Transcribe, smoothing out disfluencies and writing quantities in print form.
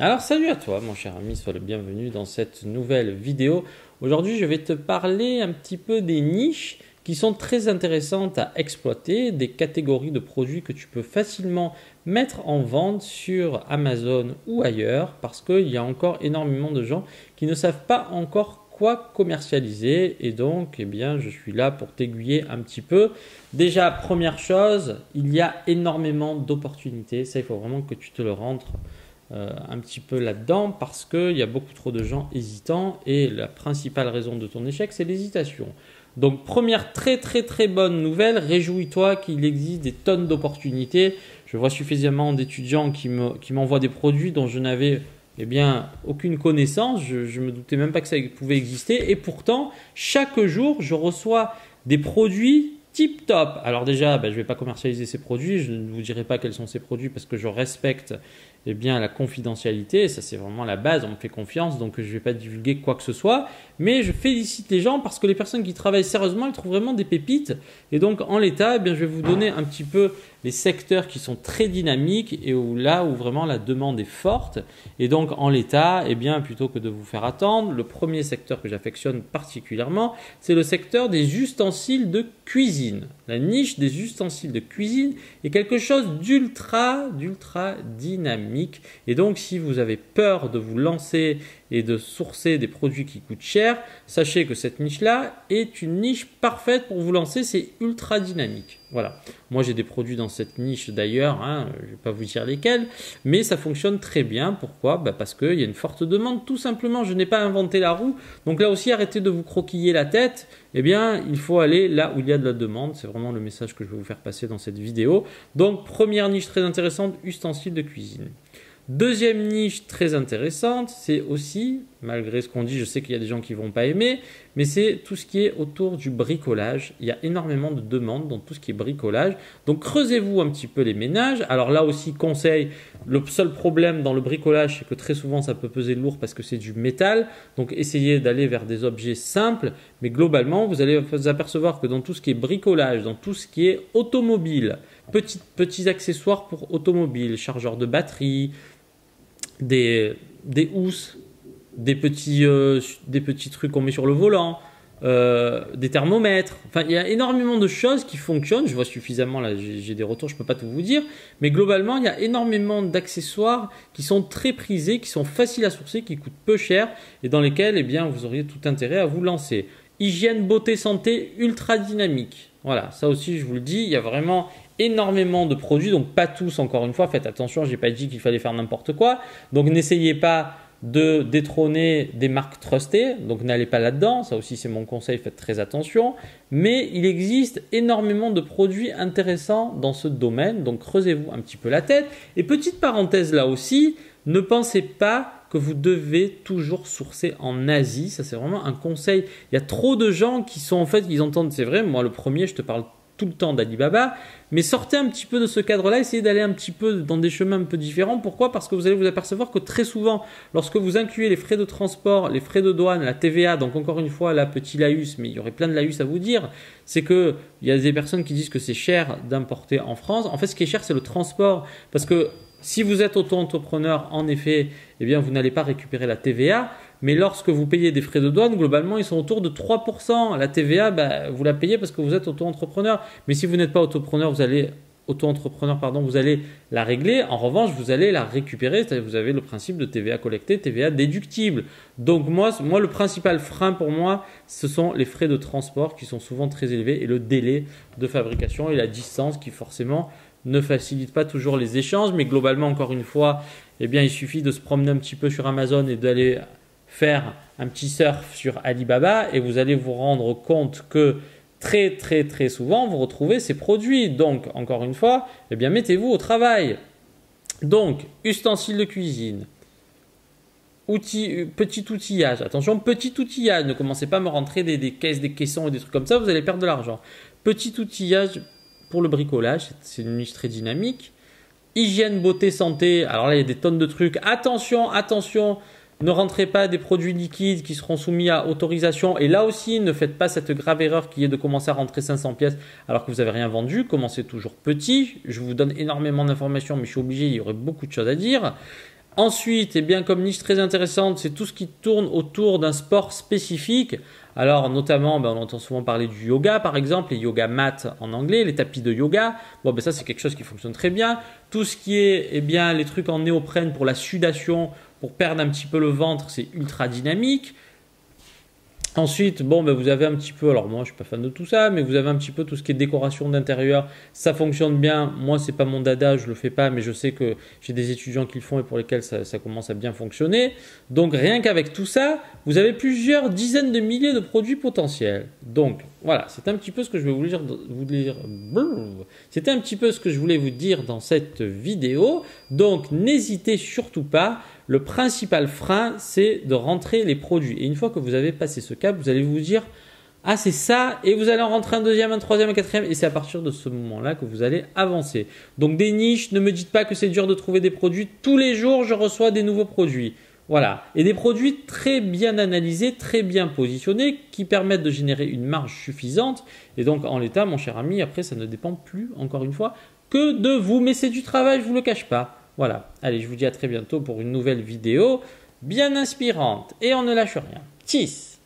Alors salut à toi mon cher ami, sois le bienvenu dans cette nouvelle vidéo. Aujourd'hui je vais te parler un petit peu des niches qui sont très intéressantes à exploiter, des catégories de produits que tu peux facilement mettre en vente sur Amazon ou ailleurs parce qu'il y a encore énormément de gens qui ne savent pas encore quoi commercialiser et donc je suis là pour t'aiguiller un petit peu. Déjà première chose, il y a énormément d'opportunités, ça il faut vraiment que tu te le rentres un petit peu là-dedans parce qu'il y a beaucoup trop de gens hésitants et la principale raison de ton échec, c'est l'hésitation. Donc première très bonne nouvelle, réjouis-toi qu'il existe des tonnes d'opportunités. Je vois suffisamment d'étudiants qui m'envoient des produits dont je n'avais aucune connaissance, je me doutais même pas que ça pouvait exister et pourtant chaque jour je reçois des produits tip top. Alors déjà, je ne vais pas commercialiser ces produits, je ne vous dirai pas quels sont ces produits parce que je respecte la confidentialité, ça c'est vraiment la base, on me fait confiance donc je ne vais pas divulguer quoi que ce soit, mais je félicite les gens parce que les personnes qui travaillent sérieusement, elles trouvent vraiment des pépites et donc en l'état, je vais vous donner un petit peu les secteurs qui sont très dynamiques et là où vraiment la demande est forte et donc en l'état, plutôt que de vous faire attendre, le premier secteur que j'affectionne particulièrement, c'est le secteur des ustensiles de cuisine. La niche des ustensiles de cuisine est quelque chose d'ultra dynamique et donc si vous avez peur de vous lancer et de sourcer des produits qui coûtent cher, sachez que cette niche-là est une niche parfaite pour vous lancer, c'est ultra dynamique. Voilà, moi j'ai des produits dans cette niche d'ailleurs, je ne vais pas vous dire lesquels, mais ça fonctionne très bien. Pourquoi ? Parce qu'il y a une forte demande, tout simplement, je n'ai pas inventé la roue. Donc là aussi, arrêtez de vous croquiller la tête, il faut aller là où il y a de la demande, c'est vraiment le message que je vais vous faire passer dans cette vidéo. Donc première niche très intéressante, ustensiles de cuisine. Deuxième niche très intéressante, c'est aussi, malgré ce qu'on dit, je sais qu'il y a des gens qui ne vont pas aimer, mais c'est tout ce qui est autour du bricolage. Il y a énormément de demandes dans tout ce qui est bricolage. Donc creusez-vous un petit peu les ménages. Alors là aussi, conseil, le seul problème dans le bricolage, c'est que très souvent ça peut peser lourd parce que c'est du métal. Donc essayez d'aller vers des objets simples, mais globalement, vous allez vous apercevoir que dans tout ce qui est bricolage, dans tout ce qui est automobile, petits accessoires pour automobile, chargeurs de batterie, des housses, des petits trucs qu'on met sur le volant, des thermomètres. Enfin, il y a énormément de choses qui fonctionnent. Je vois suffisamment, là, j'ai des retours, je ne peux pas tout vous dire. Mais globalement, il y a énormément d'accessoires qui sont très prisés, qui sont faciles à sourcer, qui coûtent peu cher et dans lesquels vous auriez tout intérêt à vous lancer. Hygiène, beauté, santé, ultra dynamique. Voilà, ça aussi, je vous le dis, il y a vraiment énormément de produits, donc pas tous, encore une fois, faites attention, je n'ai pas dit qu'il fallait faire n'importe quoi, donc n'essayez pas de détrôner des marques trustées, donc n'allez pas là-dedans, ça aussi c'est mon conseil, faites très attention, mais il existe énormément de produits intéressants dans ce domaine, donc creusez-vous un petit peu la tête, et petite parenthèse là aussi, ne pensez pas que vous devez toujours sourcer en Asie, ça c'est vraiment un conseil, il y a trop de gens qui sont ils entendent, c'est vrai, moi le premier je te parle tout le temps d'Alibaba, mais sortez un petit peu de ce cadre-là, essayez d'aller un petit peu dans des chemins un peu différents. Pourquoi ? Parce que vous allez vous apercevoir que très souvent, lorsque vous incluez les frais de transport, les frais de douane, la TVA, donc encore une fois, là, petit laïus, mais il y aurait plein de laïus à vous dire, c'est qu'il y a des personnes qui disent que c'est cher d'importer en France. En fait, ce qui est cher, c'est le transport, parce que si vous êtes auto-entrepreneur, en effet, vous n'allez pas récupérer la TVA. Mais lorsque vous payez des frais de douane, globalement, ils sont autour de 3%. La TVA, vous la payez parce que vous êtes auto-entrepreneur. Mais si vous n'êtes pas auto-entrepreneur, vous allez la régler. En revanche, vous allez la récupérer. C'est-à-dire que vous avez le principe de TVA collectée, TVA déductible. Donc moi, le principal frein pour moi, ce sont les frais de transport qui sont souvent très élevés et le délai de fabrication et la distance qui forcément ne facilite pas toujours les échanges. Mais globalement, encore une fois, il suffit de se promener un petit peu sur Amazon et d'aller faire un petit surf sur Alibaba et vous allez vous rendre compte que très souvent vous retrouvez ces produits. Donc encore une fois, mettez-vous au travail. Donc ustensiles de cuisine, petit outillage. Attention, petit outillage, ne commencez pas à me rentrer des caisses, des caissons et des trucs comme ça, vous allez perdre de l'argent. Petit outillage pour le bricolage, c'est une niche très dynamique. Hygiène, beauté, santé, alors là il y a des tonnes de trucs. Attention, ne rentrez pas des produits liquides qui seront soumis à autorisation. Et là aussi, ne faites pas cette grave erreur qui est de commencer à rentrer 500 pièces alors que vous n'avez rien vendu. Commencez toujours petit. Je vous donne énormément d'informations, mais je suis obligé, il y aurait beaucoup de choses à dire. Ensuite, eh bien, comme niche très intéressante, c'est tout ce qui tourne autour d'un sport spécifique. Alors, notamment, on entend souvent parler du yoga, par exemple, les yoga mats en anglais, les tapis de yoga. Bon, ça, c'est quelque chose qui fonctionne très bien. Tout ce qui est, eh bien, les trucs en néoprène pour la sudation, pour perdre un petit peu le ventre, c'est ultra dynamique. Ensuite, vous avez un petit peu, alors moi je suis pas fan de tout ça, mais vous avez un petit peu tout ce qui est décoration d'intérieur, ça fonctionne bien. Moi c'est pas mon dada, je le fais pas, mais je sais que j'ai des étudiants qui le font et pour lesquels ça commence à bien fonctionner. Donc rien qu'avec tout ça, vous avez plusieurs dizaines de milliers de produits potentiels. Donc voilà, c'est un petit peu ce que je vais vous dire. C'était un petit peu ce que je voulais vous dire dans cette vidéo. Donc n'hésitez surtout pas. Le principal frein, c'est de rentrer les produits. Et une fois que vous avez passé ce cap, vous allez vous dire « Ah, c'est ça !» et vous allez en rentrer un deuxième, un troisième, un quatrième. Et c'est à partir de ce moment-là que vous allez avancer. Donc des niches, ne me dites pas que c'est dur de trouver des produits. Tous les jours, je reçois des nouveaux produits. Voilà. Et des produits très bien analysés, très bien positionnés, qui permettent de générer une marge suffisante. Et donc en l'état, mon cher ami, après, ça ne dépend plus, encore une fois, que de vous. Mais c'est du travail, je ne vous le cache pas. Voilà, allez, je vous dis à très bientôt pour une nouvelle vidéo bien inspirante. Et on ne lâche rien. Tchuss!